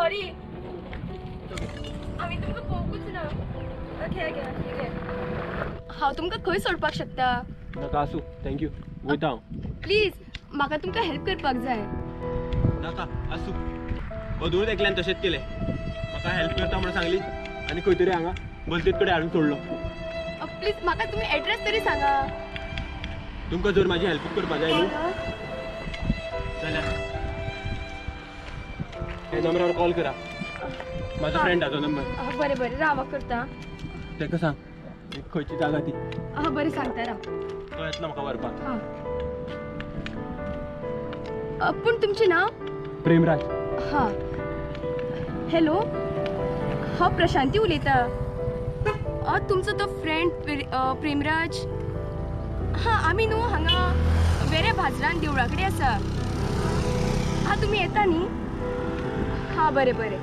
Sorry आम्ही तुमकां पळोवंकूच ना घे घे घे हांव तुमकां खंय सोडपाक शकता नाका आसूं थँक्यू वयता हांव प्लीज म्हाका तुमकां हेल्प करपाक जाय नाका आसूं अदूळ एकल्यान तशेंच केलें म्हाका हेल्प करता म्हणून सांगली आनी खंय तरी हांगा बलतेत कडेन हाडून सोडलो प्लीज म्हाका तुमी एड्रेस तरी सांगा तुमकां जर म्हाजी हेल्प करपा जाय न्हू जाल्यार ह्या नंबरार कॉल करा म्हाजो फ्रेंडाचो नंबर बरें बरें राव करता ताका सांग एक खंयची जागा ती बरें सांगता राव तो येतलो म्हाका व्हरपाक पूण तुमचें नांव प्रेमराज हां हॅलो हांव प्रशांती उलयतां तुमचो तो फ्रेंड प्रेमराज हां आमी न्हू हांगा वेऱ्या बाजारान देवळा कडेन आसा हां तुमी येता न्ही हां बरें बरें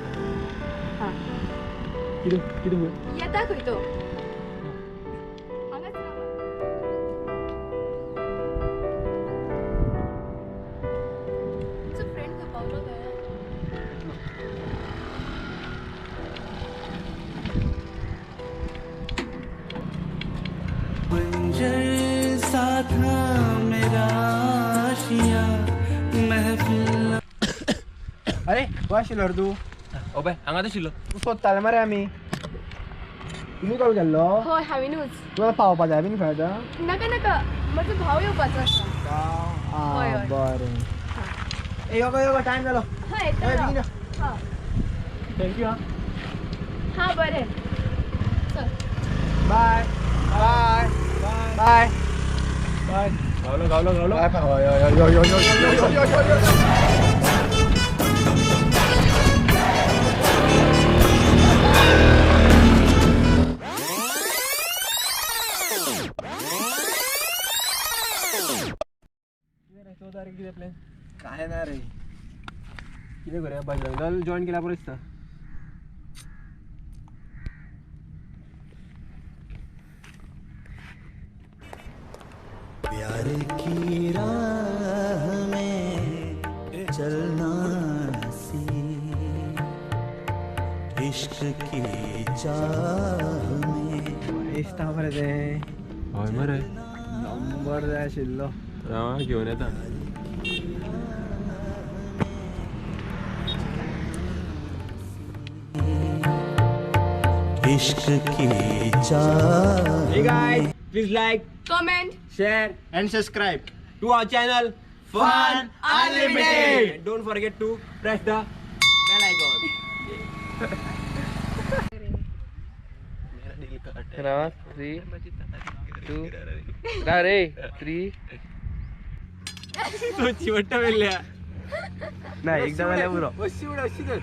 हां कितें कितें येता खंय तो हांगाच रावा तुमचो फ्रेंड खंय पावलो काय बंजर सा था मेरा आशिया महफिल अरे वाशिलो रे तू ओबे हांगाच आशिल्लो सोदताले मरे आमी तुमी कॉल केल्लो हय हांवेनूच तुला पावपा जाय बीन खंय आतां नाका नाका म्हजो भाव येवपाचो आसा हय, हय. बरें ए योगो योगो टायम जालो हां येता हय, राव. बेगीन यो. हां थँक्यू आं हां बरें चल बाय बाय बाय बाय गावलो गावलो गावलो बाय यो यो यो यो यो यो यो यो काय ना रे कितें करूया बजरंग दल जॉइन केल्या बरें दिसता प्यार की राह में चलना नसीब इश्क की चाह में दिसता मरे ते हय मरे नंबर जाय आशिल्लो राव घेवन येता इश्क की चाह Hey guys, please like, comment share and subscribe to our channel Fun Unlimited. Don't forget to press the bell icon. Kenapa? 3, 2, Rare, 3. तो चिवट्टा वेल्ल्या नाही एकदा मला पुरो अशी उड अशी कर